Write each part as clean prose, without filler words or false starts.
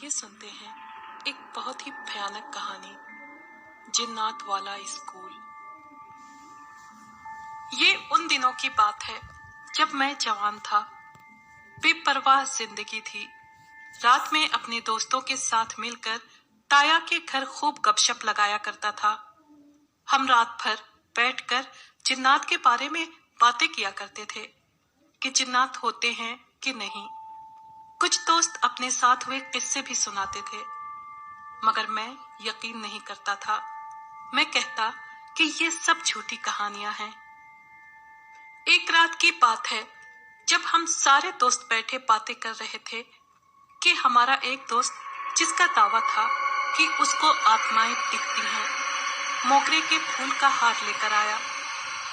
ये सुनते हैं एक बहुत ही भयानक कहानी, जिन्नात वाला स्कूल। ये उन दिनों की बात है जब मैं जवान था, बेपरवाह जिंदगी थी। रात में अपने दोस्तों के साथ मिलकर ताया के घर खूब गपशप लगाया करता था। हम रात भर बैठकर जिन्नात के बारे में बातें किया करते थे कि जिन्नात होते हैं कि नहीं। कुछ दोस्त अपने साथ हुए किस्से भी सुनाते थे, मगर मैं यकीन नहीं करता था। मैं कहता कि ये सब झूठी कहानियां हैं। एक रात की बात है जब हम सारे दोस्त बैठे बातें कर रहे थे कि हमारा एक दोस्त, जिसका दावा था कि उसको आत्माएं दिखती हैं, मोगरे के फूल का हार लेकर आया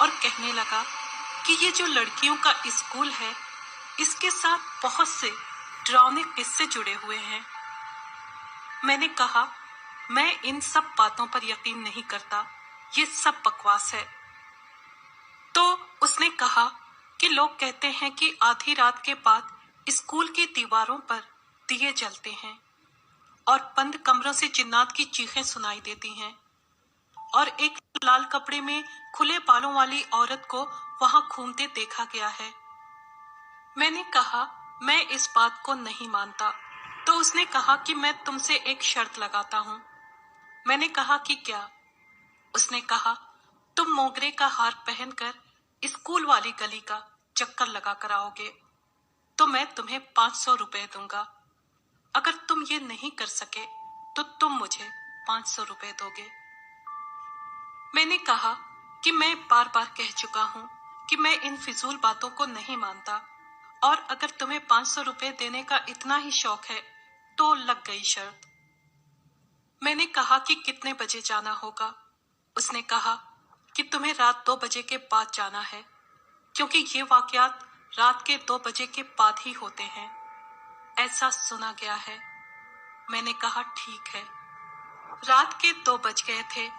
और कहने लगा कि ये जो लड़कियों का स्कूल है, इसके साथ बहुत से डरावने किस्से जुड़े हुए हैं। मैंने कहा, मैं इन सब बातों पर यकीन नहीं करता, ये सब बकवास है। तो उसने कहा कि लोग कहते हैं कि आधी रात के बाद स्कूल की दीवारों पर दिए जलते हैं और बंद कमरों से जिन्नात की चीखें सुनाई देती हैं, और एक लाल कपड़े में खुले बालों वाली औरत को वहां घूमते देखा गया है। मैंने कहा, मैं इस बात को नहीं मानता। तो उसने कहा कि मैं तुमसे एक शर्त लगाता हूं। मैंने कहा कि क्या? उसने कहा, तुम मोगरे का हार पहनकर स्कूल वाली गली का चक्कर लगा कर आओगे तो मैं तुम्हें 500 रुपए दूंगा। अगर तुम ये नहीं कर सके तो तुम मुझे 500 रुपए दोगे। मैंने कहा कि मैं बार बार कह चुका हूं कि मैं इन फिजूल बातों को नहीं मानता, और अगर तुम्हें 500 रुपए देने का इतना ही शौक है तो लग गई शर्त। मैंने कहा कि कितने बजे जाना होगा। उसने कहा कि तुम्हें रात 2 बजे के बाद जाना है, क्योंकि ये वाकयात रात के 2 बजे के बाद ही होते हैं, ऐसा सुना गया है। मैंने कहा, ठीक है। रात के 2 बज गए थे।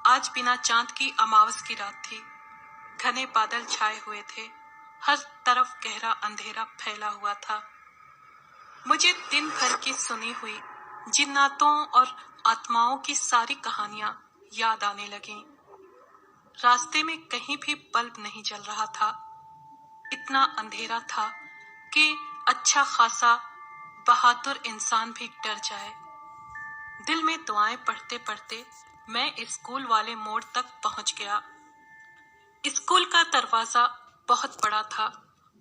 आज बिना चांद की अमावस की रात थी। घने बादल छाए हुए थे। हर तरफ गहरा अंधेरा फैला हुआ था। मुझे दिन भर की सुनी हुई जिन्नातों और आत्माओं की सारी कहानियां याद आने लगीं। रास्ते में कहीं भी बल्ब नहीं जल रहा था। इतना अंधेरा था कि अच्छा खासा बहादुर इंसान भी डर जाए। दिल में दुआएं पढ़ते पढ़ते मैं स्कूल वाले मोड़ तक पहुंच गया। स्कूल का दरवाजा बहुत बड़ा था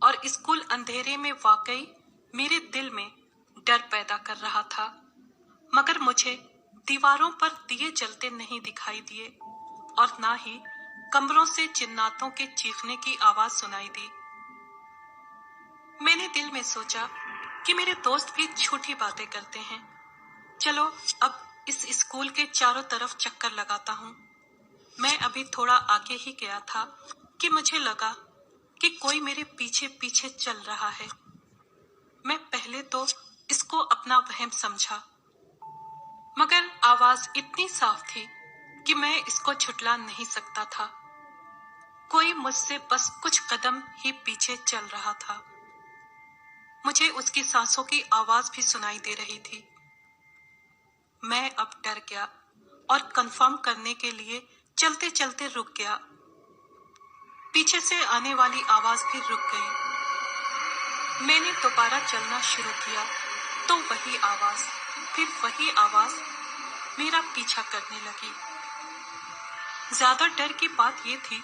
और स्कूल अंधेरे में वाकई मेरे दिल में डर पैदा कर रहा था। मगर मुझे दीवारों पर दिए जलते नहीं दिखाई दिए और ना ही कमरों से जिन्नातों के चीखने की आवाज सुनाई दी। मैंने दिल में सोचा कि मेरे दोस्त भी झूठी बातें करते हैं। चलो अब इस स्कूल के चारों तरफ चक्कर लगाता हूँ। मैं अभी थोड़ा आगे ही गया था कि मुझे लगा कि कोई मेरे पीछे पीछे चल रहा है। मैं पहले तो इसको अपना वहम समझा, मगर आवाज इतनी साफ थी कि मैं इसको झुठला नहीं सकता था। कोई मुझसे बस कुछ कदम ही पीछे चल रहा था। मुझे उसकी सांसों की आवाज भी सुनाई दे रही थी। मैं अब डर गया और कंफर्म करने के लिए चलते चलते रुक गया। पीछे से आने वाली आवाज भी रुक गई। मैंने दोबारा चलना शुरू किया तो वही आवाज, फिर वही आवाज मेरा पीछा करने लगी। ज्यादा डर की बात यह थी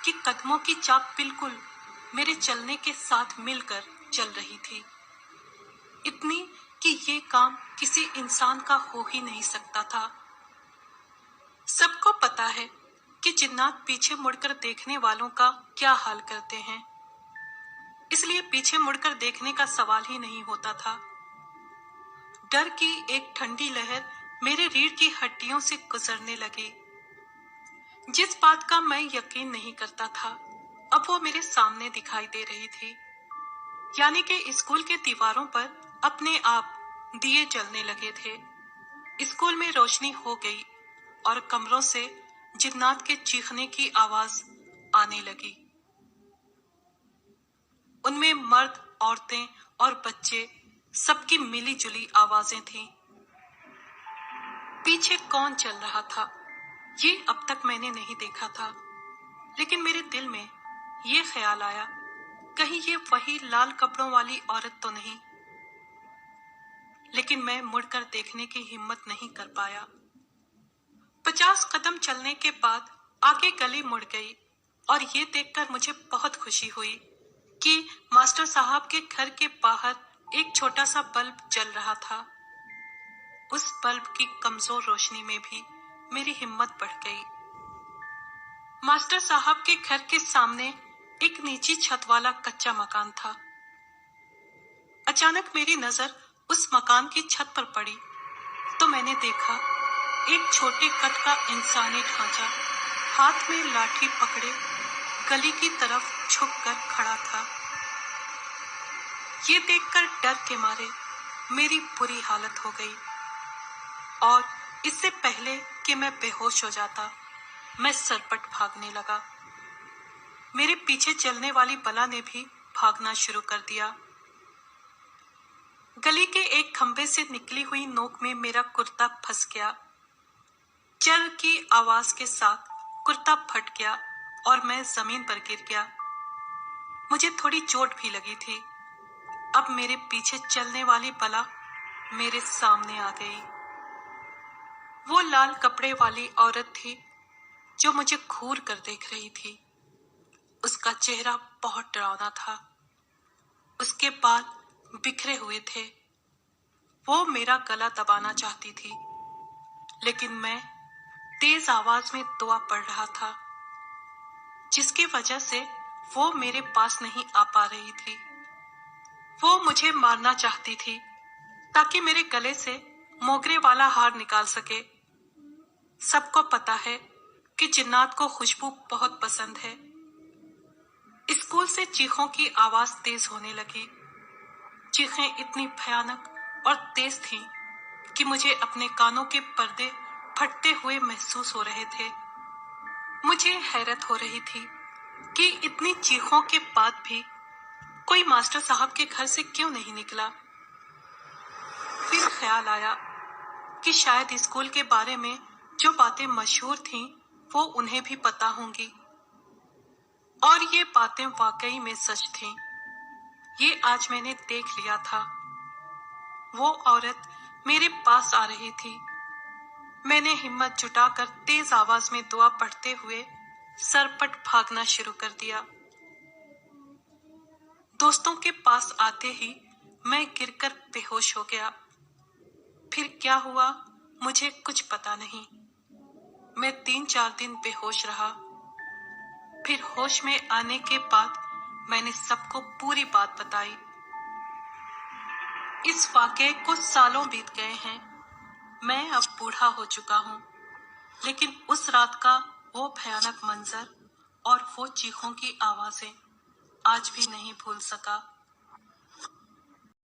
कि कदमों की चाप बिल्कुल मेरे चलने के साथ मिलकर चल रही थी। इतनी कि ये काम किसी इंसान का हो ही नहीं सकता था। सबको पता है कि जिन्नात पीछे मुड़कर देखने वालों का क्या हाल करते हैं, इसलिए पीछे मुड़कर देखने का सवाल ही नहीं होता था। डर की एक ठंडी लहर मेरे रीढ़ की हड्डियों से गुजरने लगी। जिस बात का मैं यकीन नहीं करता था, अब वो मेरे सामने दिखाई दे रही थी। यानी कि स्कूल के दीवारों पर अपने आप दिए जलने लगे थे। स्कूल में रोशनी हो गई और कमरों से जिन्नात के चीखने की आवाज आने लगी। उनमें मर्द, औरतें और बच्चे, सबकी मिली जुली आवाजें थीं। पीछे कौन चल रहा था ये अब तक मैंने नहीं देखा था, लेकिन मेरे दिल में ये ख्याल आया, कहीं ये वही लाल कपड़ों वाली औरत तो नहीं। लेकिन मैं मुड़कर देखने की हिम्मत नहीं कर पाया। 50 कदम चलने के बाद आगे गली मुड़ गई और ये देखकर मुझे बहुत खुशी हुई कि मास्टर साहब के घर के बाहर एक छोटा सा बल्ब जल रहा था। उस बल्ब की कमजोर रोशनी में भी मेरी हिम्मत बढ़ गई। मास्टर साहब के घर के सामने एक नीची छत वाला कच्चा मकान था। अचानक मेरी नजर उस मकान की छत पर पड़ी तो मैंने देखा एक छोटे कद का इंसानी ढांचा हाथ में लाठी पकड़े गली की तरफ झुककर खड़ा था। ये देखकर डर के मारे मेरी बुरी हालत हो गई और इससे पहले कि मैं बेहोश हो जाता, मैं सरपट भागने लगा। मेरे पीछे चलने वाली बला ने भी भागना शुरू कर दिया। गली के एक खंबे से निकली हुई नोक में मेरा कुर्ता फंस गया। चर की आवाज के साथ कुर्ता फट गया और मैं जमीन पर गिर गया। मुझे थोड़ी चोट भी लगी थी। अब मेरे पीछे चलने वाली बला मेरे सामने आ गई। वो लाल कपड़े वाली औरत थी जो मुझे घूर कर देख रही थी। उसका चेहरा बहुत डरावना था। उसके बाल बिखरे हुए थे। वो मेरा गला दबाना चाहती थी, लेकिन मैं तेज आवाज में दुआ पढ़ रहा था, जिसकी वजह से वो मेरे पास नहीं आ पा रही थी। वो मुझे मारना चाहती थी ताकि मेरे गले से मोगरे वाला हार निकाल सके। सबको पता है कि जिन्नात को खुशबू बहुत पसंद है। स्कूल से चीखों की आवाज तेज होने लगी। चीखें इतनी भयानक और तेज थीं कि मुझे अपने कानों के पर्दे फटते हुए महसूस हो रहे थे। मुझे हैरत हो रही थी कि इतनी चीखों के बाद भी कोई मास्टर साहब के घर से क्यों नहीं निकला। फिर ख्याल आया कि शायद स्कूल के बारे में जो बातें मशहूर थीं वो उन्हें भी पता होंगी, और ये बातें वाकई में सच थीं। ये आज मैंने देख लिया था। वो औरत मेरे पास आ रही थी। मैंने हिम्मत जुटाकर तेज आवाज में दुआ पढ़ते हुए सरपट भागना शुरू कर दिया। दोस्तों के पास आते ही मैं गिरकर बेहोश हो गया। फिर क्या हुआ मुझे कुछ पता नहीं। मैं 3-4 दिन बेहोश रहा। फिर होश में आने के बाद मैंने सबको पूरी बात बताई। इस वाकये को सालों बीत गए हैं। मैं अब बूढ़ा हो चुका हूँ, लेकिन उस रात का वो भयानक मंजर और वो चीखों की आवाजें आज भी नहीं भूल सका।